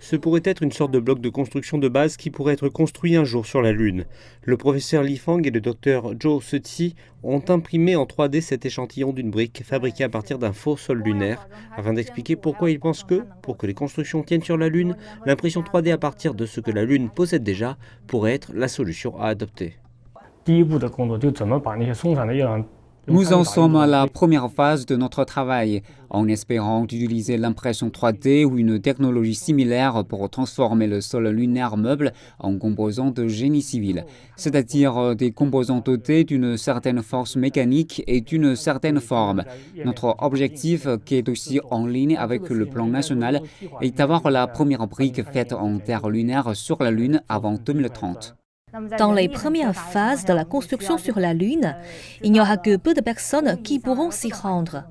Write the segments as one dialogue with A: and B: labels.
A: Ce pourrait être une sorte de bloc de construction de base qui pourrait être construit un jour sur la Lune. Le professeur Li Fang et le docteur Zhou Ceci ont imprimé en 3D cet échantillon d'une brique fabriquée à partir d'un faux sol lunaire, afin d'expliquer pourquoi ils pensent que, pour que les constructions tiennent sur la Lune, l'impression 3D à partir de ce que la Lune possède déjà pourrait être la solution à adopter.
B: Nous en sommes à la première phase de notre travail, en espérant utiliser l'impression 3D ou une technologie similaire pour transformer le sol lunaire meuble en composants de génie civil, c'est-à-dire des composants dotés d'une certaine force mécanique et d'une certaine forme. Notre objectif, qui est aussi en ligne avec le plan national, est d'avoir la première brique faite en terre lunaire sur la Lune avant 2030.
C: Dans les premières phases de la construction sur la Lune, il n'y aura que peu de personnes qui pourront s'y rendre.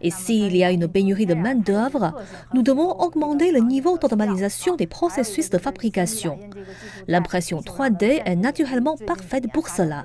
C: Et s'il y a une pénurie de main-d'œuvre, nous devons augmenter le niveau d'automatisation des processus de fabrication. L'impression 3D est naturellement parfaite pour cela.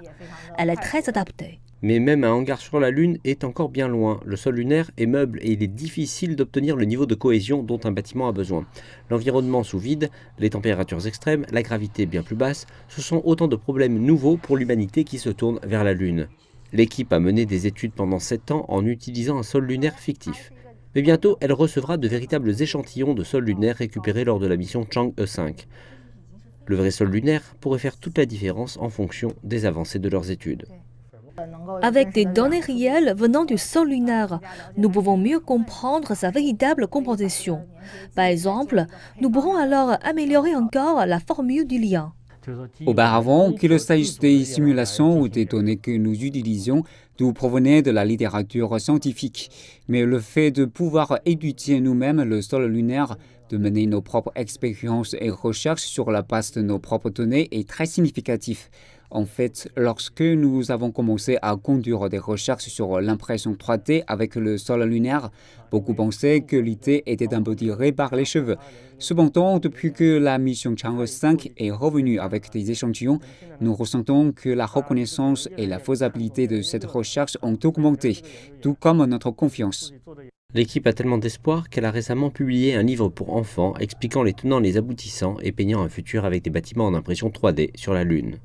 C: Elle est très adaptée.
A: Mais même un hangar sur la Lune est encore bien loin. Le sol lunaire est meuble et il est difficile d'obtenir le niveau de cohésion dont un bâtiment a besoin. L'environnement sous vide, les températures extrêmes, la gravité bien plus basse, ce sont autant de problèmes nouveaux pour l'humanité qui se tourne vers la Lune. L'équipe a mené des études pendant 7 ans en utilisant un sol lunaire fictif. Mais bientôt, elle recevra de véritables échantillons de sol lunaire récupérés lors de la mission Chang'e 5. Le vrai sol lunaire pourrait faire toute la différence en fonction des avancées de leurs études.
C: Avec des données réelles venant du sol lunaire, nous pouvons mieux comprendre sa véritable composition. Par exemple, nous pourrons alors améliorer encore la formule du lien.
B: Auparavant, qu'il s'agisse des simulations ou des données que nous utilisions, tout provenait de la littérature scientifique. Mais le fait de pouvoir étudier nous-mêmes le sol lunaire, de mener nos propres expériences et recherches sur la base de nos propres données est très significatif. En fait, lorsque nous avons commencé à conduire des recherches sur l'impression 3D avec le sol lunaire, beaucoup pensaient que l'idée était un peu tirée par les cheveux. Cependant, depuis que la mission Chang'e 5 est revenue avec des échantillons, nous ressentons que la reconnaissance et la faisabilité de cette recherche ont augmenté, tout comme notre confiance.
A: L'équipe a tellement d'espoir qu'elle a récemment publié un livre pour enfants expliquant les tenants et les aboutissants et peignant un futur avec des bâtiments en impression 3D sur la Lune.